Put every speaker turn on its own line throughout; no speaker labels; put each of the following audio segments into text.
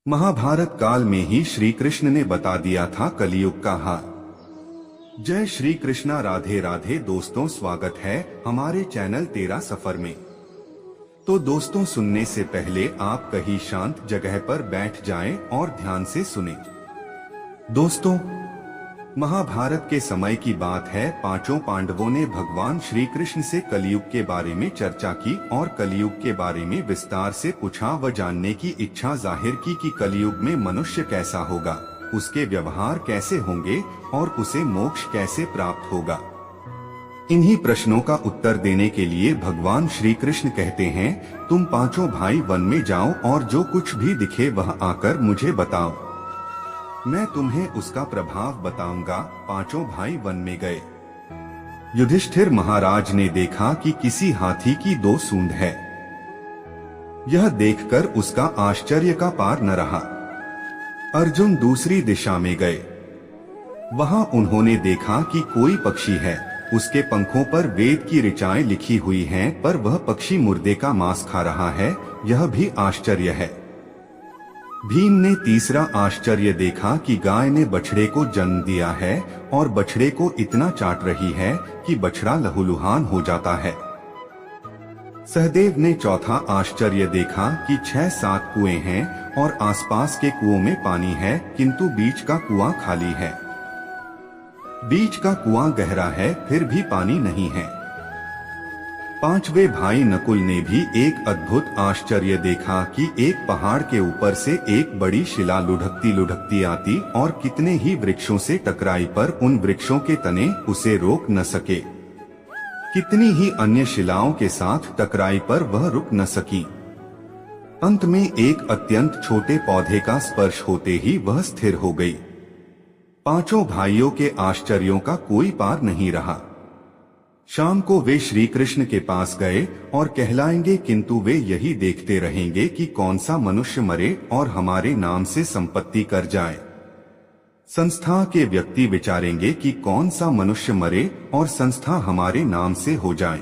महाभारत काल में ही श्री कृष्ण ने बता दिया था कलयुग का हाल। जय श्री कृष्णा, राधे राधे। दोस्तों, स्वागत है हमारे चैनल तेरा सफर में। तो दोस्तों, सुनने से पहले आप कहीं शांत जगह पर बैठ जाएं और ध्यान से सुनें। दोस्तों, महाभारत के समय की बात है। पांचों पांडवों ने भगवान श्री कृष्ण से कलयुग के बारे में चर्चा की और कलयुग के बारे में विस्तार से पूछा व जानने की इच्छा जाहिर की कि कलयुग में मनुष्य कैसा होगा, उसके व्यवहार कैसे होंगे और उसे मोक्ष कैसे प्राप्त होगा। इन्हीं प्रश्नों का उत्तर देने के लिए भगवान श्री कृष्ण कहते हैं, तुम पांचों भाई वन में जाओ और जो कुछ भी दिखे वह आकर मुझे बताओ, मैं तुम्हें उसका प्रभाव बताऊंगा। पांचों भाई वन में गए। युधिष्ठिर महाराज ने देखा कि किसी हाथी की दो सूंड है। यह देखकर उसका आश्चर्य का पार न रहा। अर्जुन दूसरी दिशा में गए। वहां उन्होंने देखा कि कोई पक्षी है, उसके पंखों पर वेद की ऋचाएं लिखी हुई हैं, पर वह पक्षी मुर्दे का मांस खा रहा है। यह भी आश्चर्य है। भीम ने तीसरा आश्चर्य देखा कि गाय ने बछड़े को जन्म दिया है और बछड़े को इतना चाट रही है कि बछड़ा लहूलुहान हो जाता है। सहदेव ने चौथा आश्चर्य देखा कि 6-7 कुएं हैं और आसपास के कुओं में पानी है, किंतु बीच का कुआं खाली है। बीच का कुआं गहरा है, फिर भी पानी नहीं है। पांचवे भाई नकुल ने भी एक अद्भुत आश्चर्य देखा कि एक पहाड़ के ऊपर से एक बड़ी शिला लुढ़कती लुढ़कती आती और कितने ही वृक्षों से टकराई, पर उन वृक्षों के तने उसे रोक न सके। कितनी ही अन्य शिलाओं के साथ टकराई, पर वह रुक न सकी। अंत में एक अत्यंत छोटे पौधे का स्पर्श होते ही वह स्थिर हो गई। पांचों भाइयों के आश्चर्यों का कोई पार नहीं रहा। शाम को वे श्री कृष्ण के पास गए और कहलाएंगे, किंतु वे यही देखते रहेंगे कि कौन सा मनुष्य मरे और हमारे नाम से संपत्ति कर जाए। संस्था के व्यक्ति विचारेंगे कि कौन सा मनुष्य मरे और संस्था हमारे नाम से हो जाए।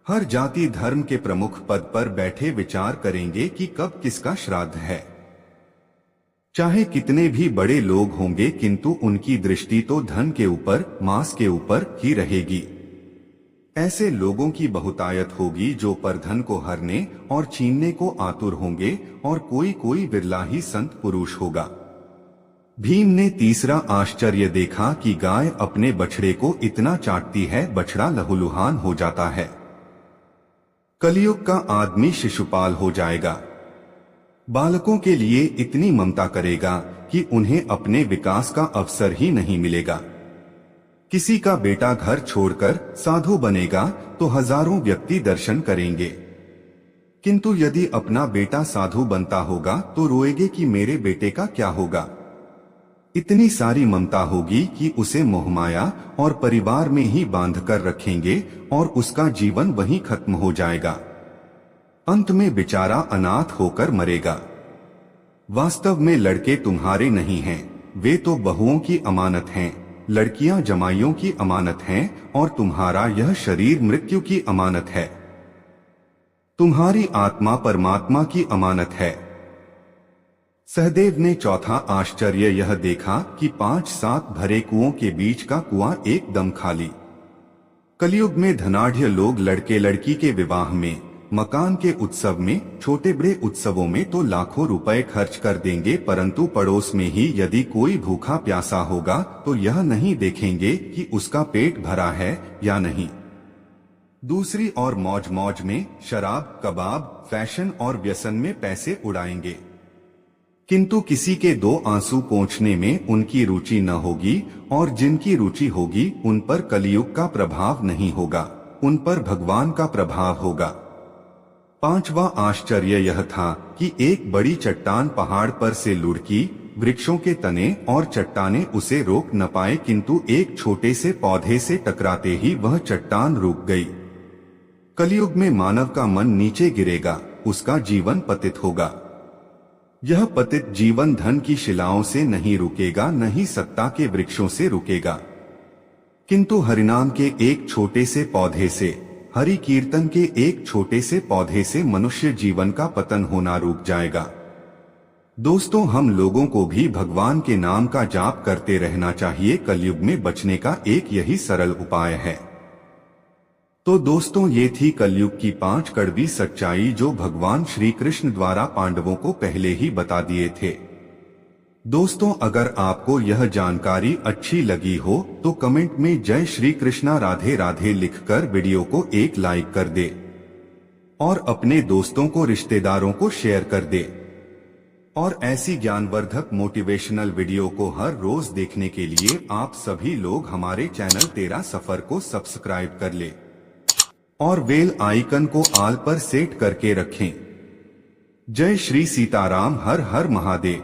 हर जाति धर्म के प्रमुख पद पर बैठे विचार करेंगे कि कब किसका श्राद्ध है। चाहे कितने भी बड़े लोग होंगे, किंतु उनकी दृष्टि तो धन के ऊपर, मांस के ऊपर ही रहेगी। ऐसे लोगों की बहुतायत होगी जो परधन को हरने और छीनने को आतुर होंगे, और कोई कोई बिरला ही संत पुरुष होगा। भीम ने तीसरा आश्चर्य देखा कि गाय अपने बछड़े को इतना चाटती है, बछड़ा लहूलुहान हो जाता है। कलयुग का आदमी शिशुपाल हो जाएगा। बालकों के लिए इतनी ममता करेगा कि उन्हें अपने विकास का अवसर ही नहीं मिलेगा। किसी का बेटा घर छोड़कर साधु बनेगा तो हजारों व्यक्ति दर्शन करेंगे, किंतु यदि अपना बेटा साधु बनता होगा तो रोएंगे कि मेरे बेटे का क्या होगा। इतनी सारी ममता होगी कि उसे मोहमाया और परिवार में ही बांधकर रखेंगे और उसका जीवन वहीं खत्म हो जाएगा। अंत में बेचारा अनाथ होकर मरेगा। वास्तव में लड़के तुम्हारे नहीं हैं, वे तो बहुओं की अमानत हैं। लड़कियां जमाइयों की अमानत हैं और तुम्हारा यह शरीर मृत्यु की अमानत है। तुम्हारी आत्मा परमात्मा की अमानत है। सहदेव ने चौथा आश्चर्य यह देखा कि 5-7 भरे कुओं के बीच का कुआं एकदम खाली। कलयुग में धनाढ़ लोग लड़के लड़की के विवाह में, मकान के उत्सव में, छोटे बड़े उत्सवों में तो लाखों रुपए खर्च कर देंगे, परंतु पड़ोस में ही यदि कोई भूखा प्यासा होगा तो यह नहीं देखेंगे कि उसका पेट भरा है या नहीं। दूसरी ओर मौज मौज में शराब, कबाब, फैशन और व्यसन में पैसे उड़ाएंगे, किंतु किसी के 2 आंसू पोंछने में उनकी रुचि न होगी, और जिनकी रुचि होगी उन पर कलयुग का प्रभाव नहीं होगा, उन पर भगवान का प्रभाव होगा। पांचवा आश्चर्य यह था कि एक बड़ी चट्टान पहाड़ पर से लुढ़की, वृक्षों के तने और चट्टाने उसे रोक न पाए, किंतु एक छोटे से पौधे से टकराते ही वह चट्टान रुक गई। कलयुग में मानव का मन नीचे गिरेगा, उसका जीवन पतित होगा। यह पतित जीवन धन की शिलाओं से नहीं रुकेगा, न ही सत्ता के वृक्षों से रुकेगा, किंतु हरिनाम के एक छोटे से पौधे से, हरि कीर्तन के एक छोटे से पौधे से मनुष्य जीवन का पतन होना रुक जाएगा। दोस्तों, हम लोगों को भी भगवान के नाम का जाप करते रहना चाहिए। कलयुग में बचने का एक यही सरल उपाय है। तो दोस्तों, ये थी कलयुग की 5 कड़वी सच्चाई जो भगवान श्री कृष्ण द्वारा पांडवों को पहले ही बता दिए थे। दोस्तों, अगर आपको यह जानकारी अच्छी लगी हो तो कमेंट में जय श्री कृष्णा राधे राधे लिखकर वीडियो को एक लाइक कर दे और अपने दोस्तों को, रिश्तेदारों को शेयर कर दे। और ऐसी ज्ञानवर्धक मोटिवेशनल वीडियो को हर रोज देखने के लिए आप सभी लोग हमारे चैनल तेरा सफर को सब्सक्राइब कर ले और बेल आइकन को ऑल पर सेट करके रखें। जय श्री सीताराम, हर हर महादेव।